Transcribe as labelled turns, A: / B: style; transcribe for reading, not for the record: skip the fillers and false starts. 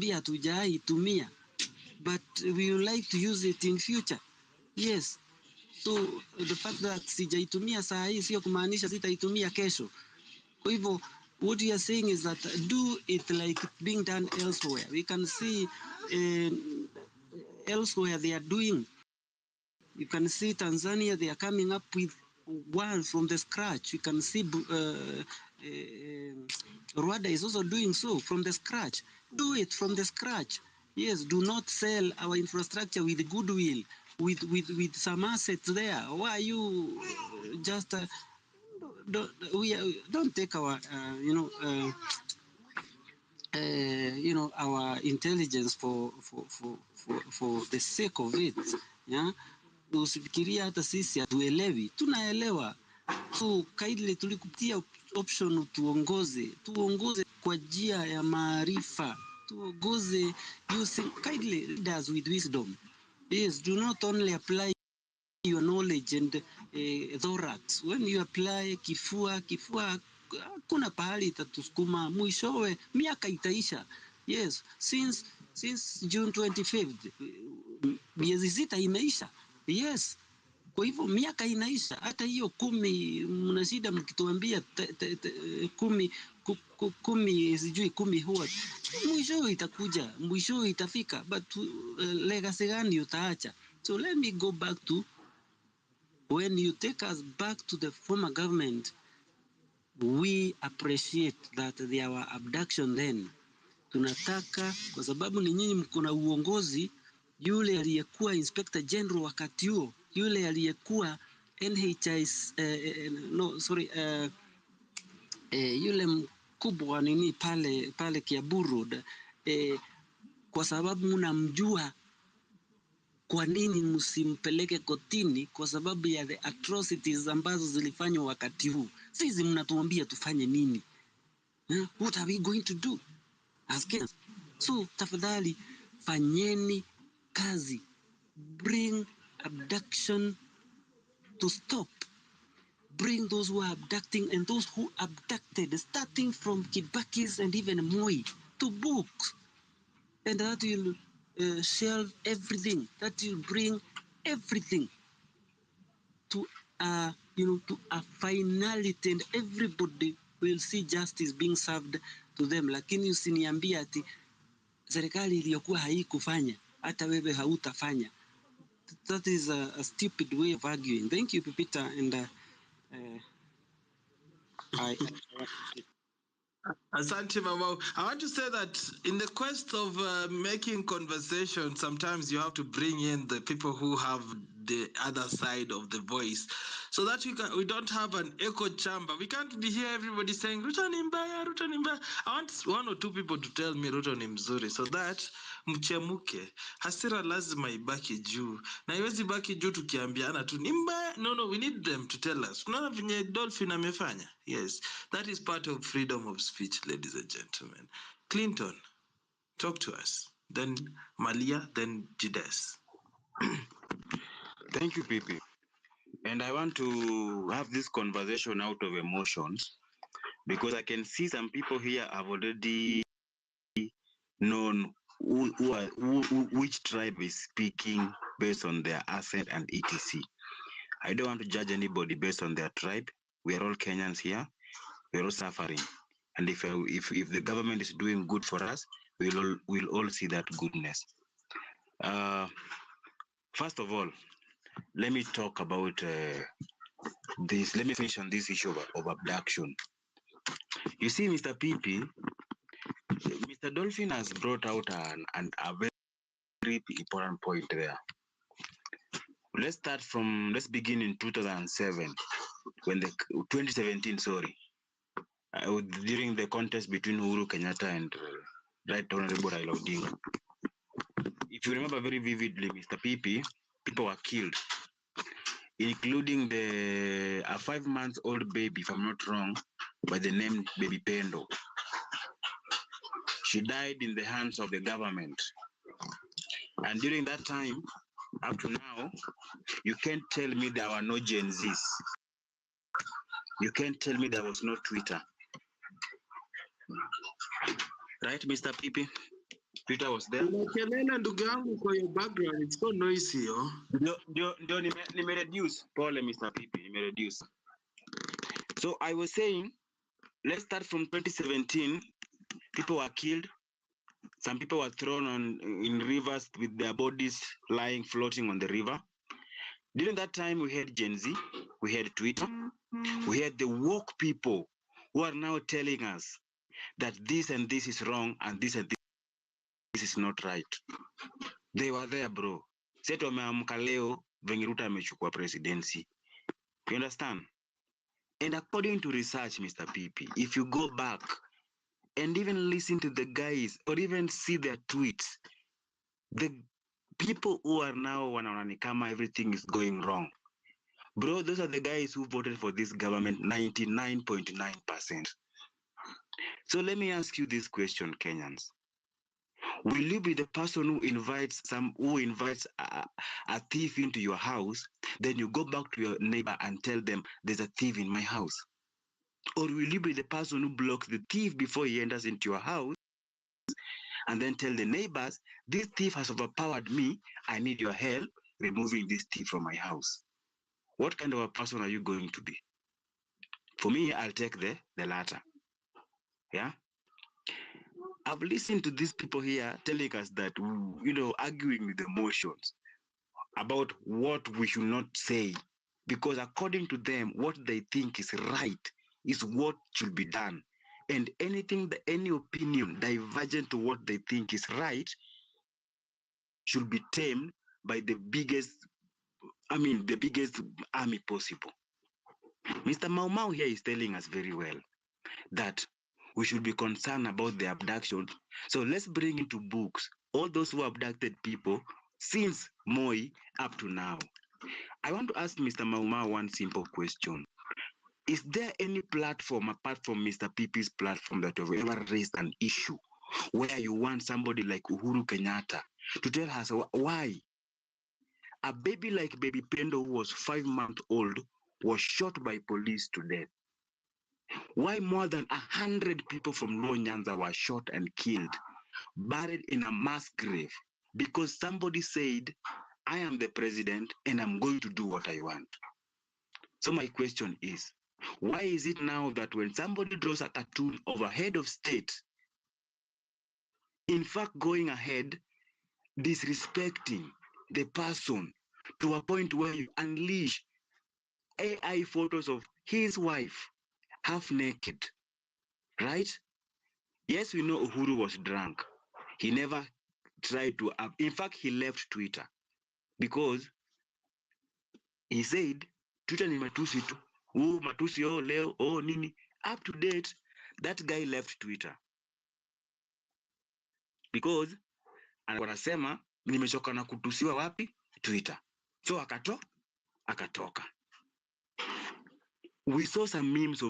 A: hatujaitumia, but we would like to use it in future. Yes. So the fact that sijaitumia saa hii sio kumaanisha sitaitumia kesho. Kwa hivyo what we are saying is that do it like being done elsewhere. We can see elsewhere they are doing. You can see Tanzania, they are coming up with one from the scratch. You can see Rwanda is also doing so from the scratch. Do it from the scratch. Yes, do not sell our infrastructure with goodwill, with some assets there. Why are you just don't take our our intelligence for the sake of it, yeah. Usifikiria hata sisi hatuelewi, tunaelewa. So kindly tulikupatia option tuongoze kwa njia ya maarifa, tuongoze using kindly leaders with wisdom. Yes, do not only apply your knowledge and thorax. When you apply kifua kuna pahali itatusukuma, mwishowe miaka itaisha. Yes, since June 25th miezi 6 imeisha. Yes, kwa hivyo miaka inaisha. Hata hiyo 10 mnashida mkituambia 10 sijui 10 huwa mwishowe itakuja, mwishowe itafika, but legacy gani utaacha? So let me go back to when you take us back to the former government. We appreciate that there were abduction then. Tunataka kwa sababu ni nyinyi mko na uongozi, yule aliyekuwa Inspector General wakati huo, yule aliyekuwa NHS yule mkubwa nini pale Kiambu Road, kwa sababu mnamjua, kwa nini msimpeleke kotini? Kwa sababu ya the atrocities ambazo zilifanywa wakati huu. Sisi mnatuambia tufanye nini? What are we going to do as Kenyans? So tafadhali fanyeni kazi, bring abduction to stop, bring those who are abducting and those who abducted, starting from Kibakis and even Moi, to books, and that will shelve everything, that will bring everything to to a finality, and everybody will see justice being served to them. Lakini usiniambia ati serikali iliyokuwa haikufanya hata wewe hautafanya. That is a stupid way of arguing. Thank you, Pipita, and
B: Asante Mama. I want to say that in the quest of making conversation, sometimes you have to bring in the people who have the other side of the voice, so that we don't have an echo chamber. We can't be here everybody saying Ruto ni mbaya, Ruto ni mbaya. I want 1 or 2 people to tell me Ruto ni mzuri, so that mchemuke. Hasira lazima ibaki juu, na iwezi baki juu tukiambiana tu ni mbaya. No, we need them to tell us. Unaona vinye Dolphin amefanya? Yes, that is part of freedom of speech, ladies and gentlemen. Clinton, talk to us. Then Malia, then Jides.
C: Thank you, Pipi. And I want to have this conversation out of emotions, because I can see some people here have already known which tribe is speaking based on their accent and etc. I don't want to judge anybody based on their tribe. We are all Kenyans here. We are all suffering. And if the government is doing good for us, we'll all see that goodness. First of all, let me talk about this. Let me finish on this issue of abduction. You see, Mr. PP, Mr. Dolphin has brought out a very important point there. Let's begin in 2007, 2017, sorry, during the contest between Uhuru Kenyatta and Right Honorable Raila Odinga. If you remember very vividly, Mr. PP, people were killed, including a 5-month-old baby, if I'm not wrong, by the name Baby Pendo. She died in the hands of the government. And during that time, up to now, you can't tell me there were no Gen Zs. You can't tell me there was no Twitter. Right, Mr. Pipi? Twitter was there.
B: Unakelele ndugu yangu kwa your background, it's so noisy, yo.
C: Ndio nime-reduce. Pole Mr. Pipi, nime-reduce. So I was saying, let's start from 2017. People were killed. Some people were thrown in rivers with their bodies lying, floating on the river. During that time, we had Gen Z, we had Twitter, we had the woke people who are now telling us that this and this is wrong and this and this is not right. They were there, bro. Seto wameamka leo venye Ruto amechukua presidency. You understand? And according to research, Mr. PP, if you go back and even listen to the guys or even see their tweets, the people who are now wanaona kama everything is going wrong, bro, those are the guys who voted for this government 99.9%. So let me ask you this question, Kenyans. Will you be the person who invites a thief into your house, then you go back to your neighbor and tell them there's a thief in my house? Or will you be the person who blocks the thief before he enters into your house and then tell the neighbors, this thief has overpowered me, I need your help removing this thief from my house? What kind of a person are you going to be? For me, I'll take the latter. Yeah? I've listened to these people here telling us that, arguing with emotions about what we should not say, because according to them, what they think is right is what should be done. And any opinion divergent to what they think is right should be tamed by the biggest army possible. Mr. Mau Mau here is telling us very well that we should be concerned about the abduction. So let's bring into books all those who abducted people since Moi up to now. I want to ask Mr. Mau Mau one simple question. Is there any platform apart from Mr. Pipi's platform that have ever raised an issue where you want somebody like Uhuru Kenyatta to tell us why a baby like Baby Pendo, who was 5 months old, was shot by police to death? Why more than 100 people from Luo Nyanza were shot and killed, buried in a mass grave, because somebody said, I am the president and I'm going to do what I want? So my question is, why is it now that when somebody draws a cartoon of a head of state, in fact going ahead, disrespecting the person to a point where you unleash AI photos of his wife half naked, right? Yes, we know Uhuru was drunk. He never tried to, in fact, he left Twitter because he said, Twitter ni matusi tu, matusi leo, nini. Up to date, that guy left Twitter because wanasema nimechoka na kutusiwa wapi? Twitter. So akatoka. We saw some memes of